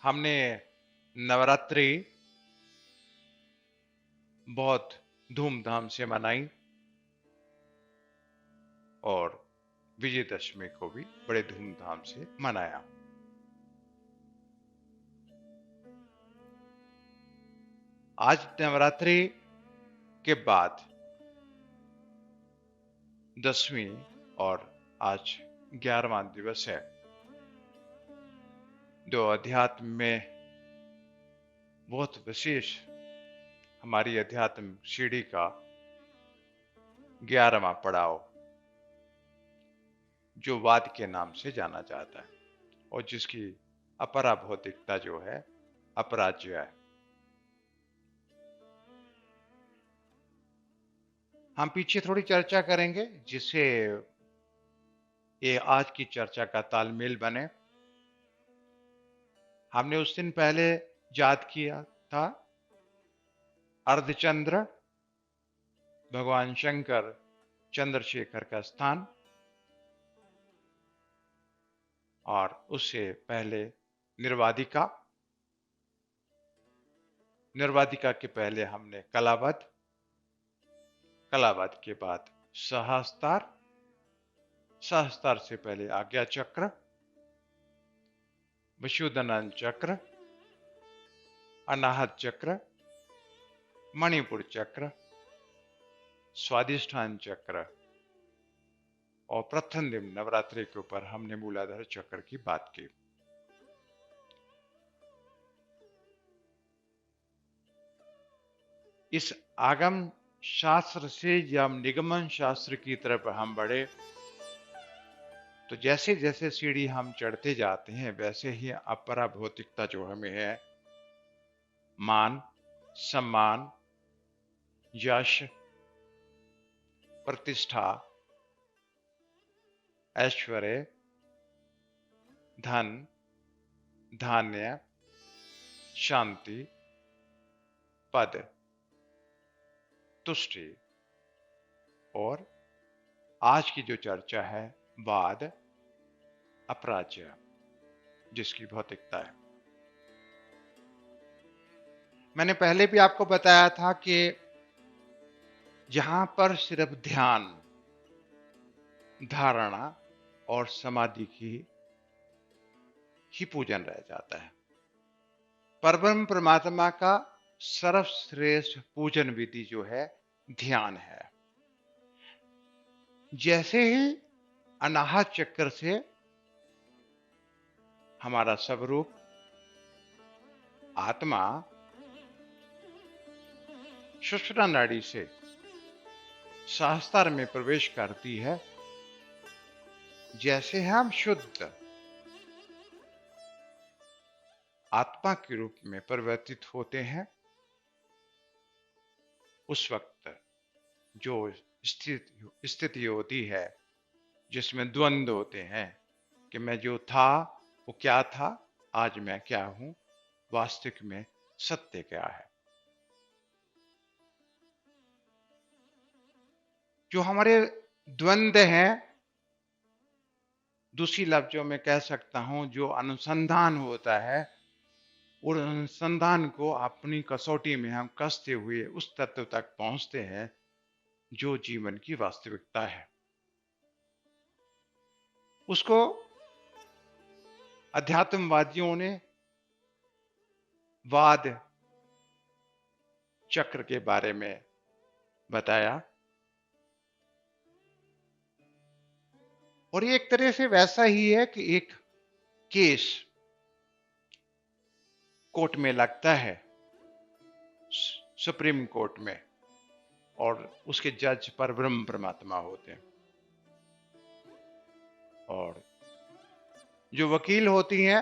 हमने नवरात्रि बहुत धूमधाम से मनाई और विजयदशमी को भी बड़े धूमधाम से मनाया। आज नवरात्रि के बाद 10वीं और आज 11वां दिवस है। जो अध्यात्म में बहुत विशेष हमारी अध्यात्म सीढ़ी का 11वां पड़ाव जो वाद के नाम से जाना जाता है और जिसकी अपरा भौतिकता जो है अपराज्य है। हम पीछे थोड़ी चर्चा करेंगे जिससे ये आज की चर्चा का तालमेल बने। हमने उस दिन पहले याद किया था अर्धचंद्र भगवान शंकर चंद्रशेखर का स्थान, और उससे पहले निर्वादिका, निर्वादिका के पहले हमने कलावध, कलावध के बाद सहस्तार, सहस्तार से पहले आज्ञा चक्र, विशुद्धनारायण चक्र, अनाहत चक्र, मणिपुर चक्र, स्वादिष्ठान चक्र और प्रथम दिन नवरात्रि के ऊपर हमने मूलाधार चक्र की बात की। इस आगम शास्त्र से जब निगमन शास्त्र की तरफ हम बढ़े तो जैसे जैसे सीढ़ी हम चढ़ते जाते हैं वैसे ही अपरा भौतिकता जो हमें है, मान, सम्मान, यश, प्रतिष्ठा, ऐश्वर्य, धन, धान्य, शांति, पद, तुष्टि और आज की जो चर्चा है वाद, अपराज्य, जिसकी भौतिकता है। मैंने पहले भी आपको बताया था कि जहां पर सिर्फ ध्यान, धारणा और समाधि की ही पूजन रह जाता है, परब्रह्म परमात्मा का सर्वश्रेष्ठ पूजन विधि जो है ध्यान है। जैसे ही अनाहत चक्र से हमारा स्वरूप आत्मा सुषुम्ना नाड़ी से सहस्त्रार में प्रवेश करती है, जैसे हम शुद्ध आत्मा के रूप में परिवर्तित होते हैं, उस वक्त जो स्थिति होती है जिसमें द्वंद्व होते हैं कि मैं जो था वो क्या था, आज मैं क्या हूं, वास्तविक में सत्य क्या है। जो हमारे द्वंद्व हैं, दूसरी लफ्जों में कह सकता हूं जो अनुसंधान होता है, और अनुसंधान को अपनी कसौटी में हम कसते हुए उस तत्व तक पहुंचते हैं जो जीवन की वास्तविकता है। उसको अध्यात्मवादियों ने वाद चक्र के बारे में बताया, और ये एक तरह से वैसा ही है कि एक केस कोर्ट में लगता है, सुप्रीम कोर्ट में, और उसके जज परब्रह्म परमात्मा होते हैं, और जो वकील होती हैं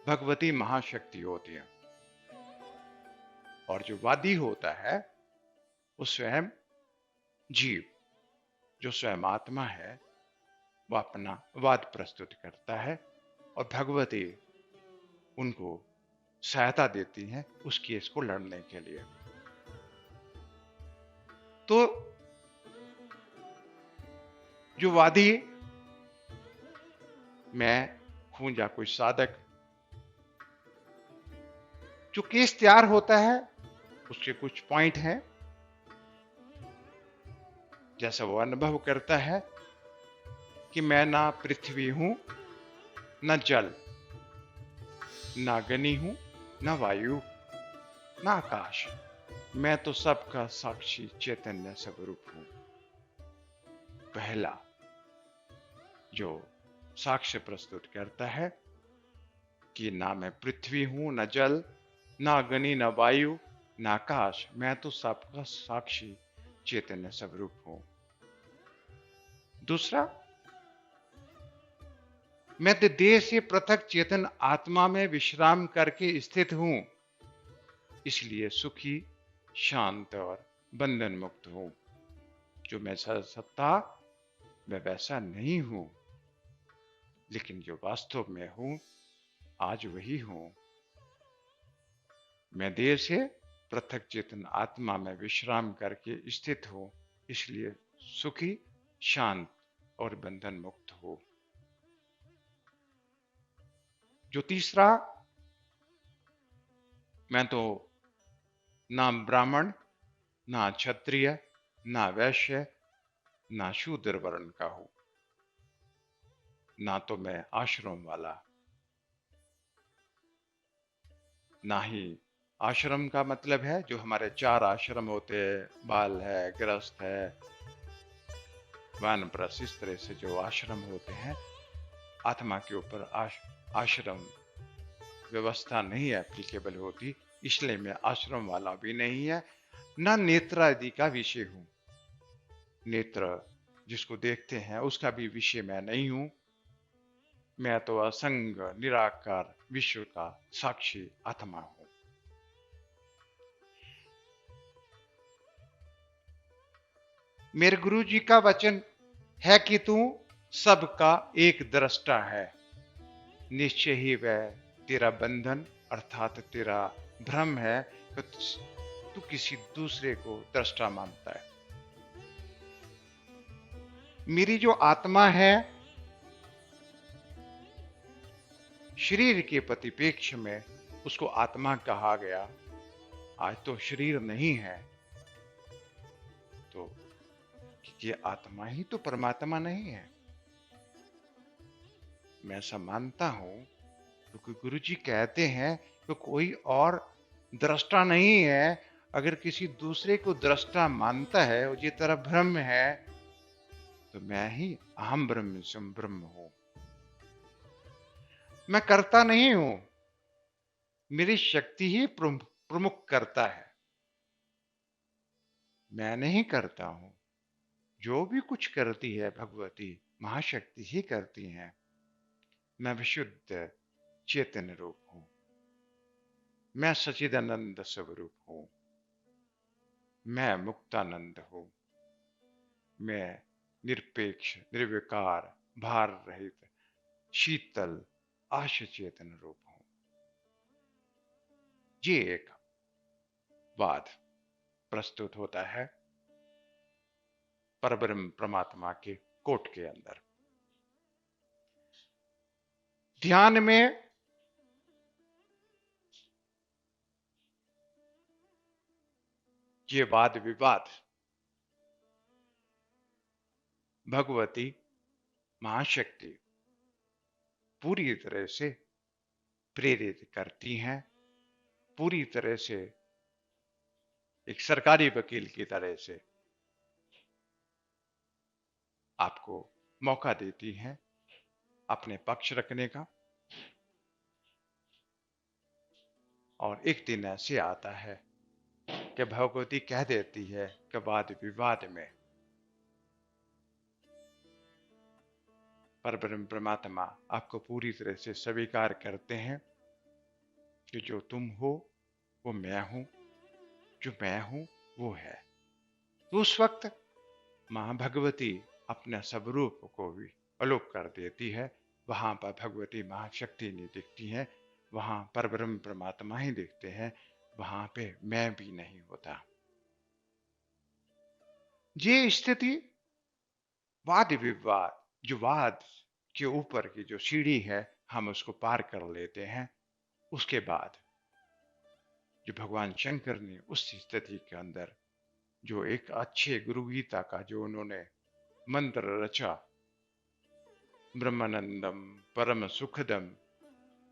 भगवती महाशक्ति होती है, और जो वादी होता है वो स्वयं जीव, जो स्वयं आत्मा है, वो अपना वाद प्रस्तुत करता है और भगवती उनको सहायता देती हैं उस केस को लड़ने के लिए। तो जो वादी, मैं हूं या कोई साधक, जो केस तैयार होता है उसके कुछ पॉइंट हैं। जैसा वो अनुभव करता है कि मैं ना पृथ्वी हूं, न जल, ना अग्नि हूं, न वायु, न आकाश, मैं तो सबका साक्षी चैतन्य स्वरूप हूं। पहला जो साक्ष्य प्रस्तुत करता है कि ना मैं पृथ्वी हूं, न जल, न अग्नि, न वायु, न आकाश, मैं तो सबका साक्षी चैतन्य स्वरूप हूं। दूसरा, मैं तो देह से पृथक चेतन आत्मा में विश्राम करके स्थित हूं, इसलिए सुखी, शांत और बंधन मुक्त हूं। जो मैं सत्ता, मैं वैसा नहीं हूं, लेकिन जो वास्तव में हूं आज वही हूं। मैं देह से पृथक चेतन आत्मा में विश्राम करके स्थित हूं, इसलिए सुखी, शांत और बंधन मुक्त हो। जो तीसरा, मैं तो ना ब्राह्मण, ना क्षत्रिय, ना वैश्य, ना शूद्र वर्ण का हूं, ना तो मैं आश्रम वाला, ना ही आश्रम का मतलब है जो हमारे 4 आश्रम होते हैं, बाल है, गृहस्थ है, वानप्रस्थ, इस तरह से जो आश्रम होते हैं, आत्मा के ऊपर आश्रम व्यवस्था नहीं एप्लीकेबल होती, इसलिए मैं आश्रम वाला भी नहीं है। ना नेत्र आदि का विषय हूं, नेत्र जिसको देखते हैं उसका भी विषय मैं नहीं हूं। मैं तो असंग निराकार विश्व का साक्षी आत्मा हूं। मेरे गुरु जी का वचन है कि तू सबका एक दृष्टा है, निश्चय ही वह तेरा बंधन अर्थात तेरा भ्रम है कि तू किसी दूसरे को दृष्टा मानता है। मेरी जो आत्मा है, शरीर के प्रतिपेक्ष में उसको आत्मा कहा गया। आज तो शरीर नहीं है, तो ये आत्मा ही तो परमात्मा नहीं है। मैं ऐसा मानता हूं क्योंकि गुरु जी कहते हैं कि कोई और दृष्टा नहीं है। अगर किसी दूसरे को दृष्टा मानता है और ये तरह भ्रम है, तो मैं ही अहम ब्रह्म ब्रह्म हूं। मैं करता नहीं हूं, मेरी शक्ति ही प्रमुख करता है। मैं नहीं करता हूं, जो भी कुछ करती है भगवती महाशक्ति ही करती हैं। मैं विशुद्ध चेतन रूप हूं, मैं सच्चिदानंद स्वरूप हूं, मैं मुक्तानंद हूं, मैं निरपेक्ष, निर्विकार, भार रहित, शीतल, आश चेतन रूप हूं। ये एक वाद प्रस्तुत होता है परब्रह्म परमात्मा के कोट के अंदर। ध्यान में ये वाद विवाद भगवती महाशक्ति पूरी तरह से प्रेरित करती हैं, पूरी तरह से एक सरकारी वकील की तरह से आपको मौका देती हैं अपने पक्ष रखने का। और एक दिन ऐसे आता है कि भगवती कह देती है कि वाद विवाद में परब्रह्म परमात्मा आपको पूरी तरह से स्वीकार करते हैं कि जो तुम हो वो मैं हूं, जो मैं हूं वो है। तो उस वक्त मां भगवती अपने स्वरूप को भी अलोप कर देती है। वहां पर भगवती महाशक्ति नहीं दिखती है, वहां परब्रह्म परमात्मा ही दिखते हैं, वहां पे मैं भी नहीं होता। ये स्थिति वाद विवाद, जो वाद के ऊपर की जो सीढ़ी है हम उसको पार कर लेते हैं। उसके बाद जो भगवान शंकर ने उस स्थिति के अंदर जो एक अच्छे गुरु गीता का जो उन्होंने मंत्र रचा, ब्रह्मानंदम परम सुखदम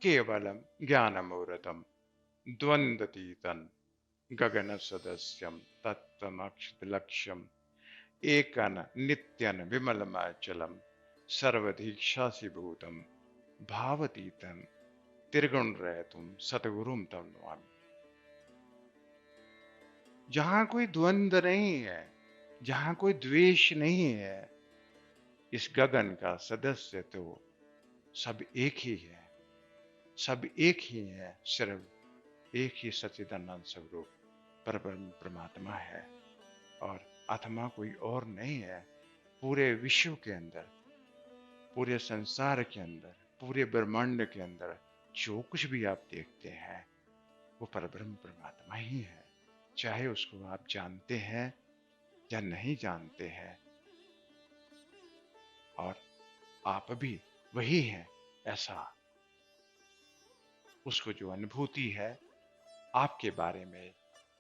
केवलम ज्ञानमूर्तम द्वंद्वतीतन गगन सदस्यम तत्तमक्षलक्ष्यम एकन नित्यन विमलमाचलम सर्वधीक्षासीभूतम भावतीतम त्रिगुण रहतुम सतगुरुम तम नमामि। जहां कोई द्वंद्व नहीं है, जहां कोई द्वेष नहीं है, इस गगन का सदस्य तो सब एक ही है, सब एक ही है, सिर्फ एक ही सच्चिदानंद स्वरूप परब्रह्म परमात्मा है और आत्मा कोई और नहीं है। पूरे विश्व के अंदर, पूरे संसार के अंदर, पूरे ब्रह्मांड के अंदर जो कुछ भी आप देखते हैं वो परब्रह्म परमात्मा ही है, चाहे उसको आप जानते हैं या नहीं जानते हैं। और आप भी वही हैं, ऐसा उसको जो अनुभूति है आपके बारे में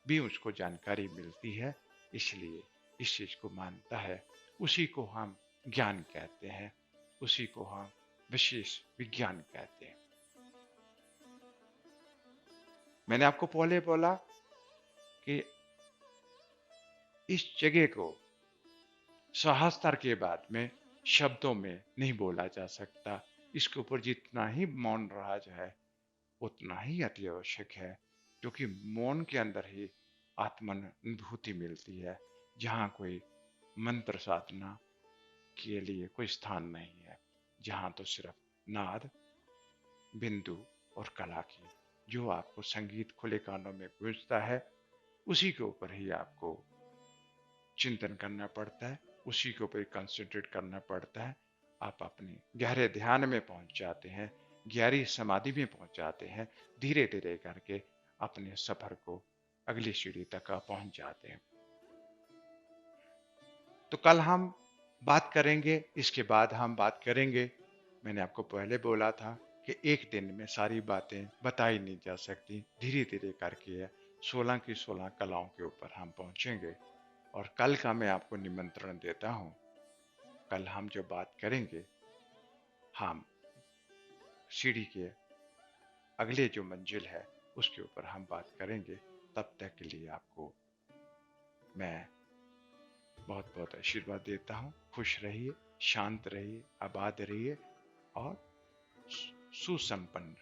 भी उसको जानकारी मिलती है, इसलिए इस चीज को मानता है। उसी को हम ज्ञान कहते हैं, उसी को हम विशेष विज्ञान कहते हैं। मैंने आपको पहले बोला कि इस जगह को सहस्त्र के बाद में शब्दों में नहीं बोला जा सकता। इसके ऊपर जितना ही मौन रहा जाए उतना ही अति आवश्यक है, क्योंकि मौन के अंदर ही आत्मानुभूति मिलती है, जहाँ कोई मंत्र साधना के लिए कोई स्थान नहीं है, जहाँ तो सिर्फ नाद, बिंदु और कला की जो आपको संगीत खुले कानों में गूंजता है, उसी के ऊपर ही आपको चिंतन करना पड़ता है, उसी के ऊपर कंसंट्रेट करना पड़ता है। आप अपने गहरे ध्यान में पहुंच जाते हैं, गहरी समाधि में पहुंच जाते हैं, धीरे धीरे करके अपने सफर को अगली सीढ़ी तक पहुंच जाते हैं। तो कल हम बात करेंगे, इसके बाद हम बात करेंगे। मैंने आपको पहले बोला था कि एक दिन में सारी बातें बताई नहीं जा सकती, धीरे धीरे करके 16 की 16 कलाओं के ऊपर हम पहुंचेंगे। और कल का मैं आपको निमंत्रण देता हूं, कल हम जो बात करेंगे, हम सीढ़ी के अगले जो मंजिल है उसके ऊपर हम बात करेंगे। तब तक के लिए आपको मैं बहुत बहुत आशीर्वाद देता हूँ। खुश रहिए, शांत रहिए, आबाद रहिए और सुसंपन्न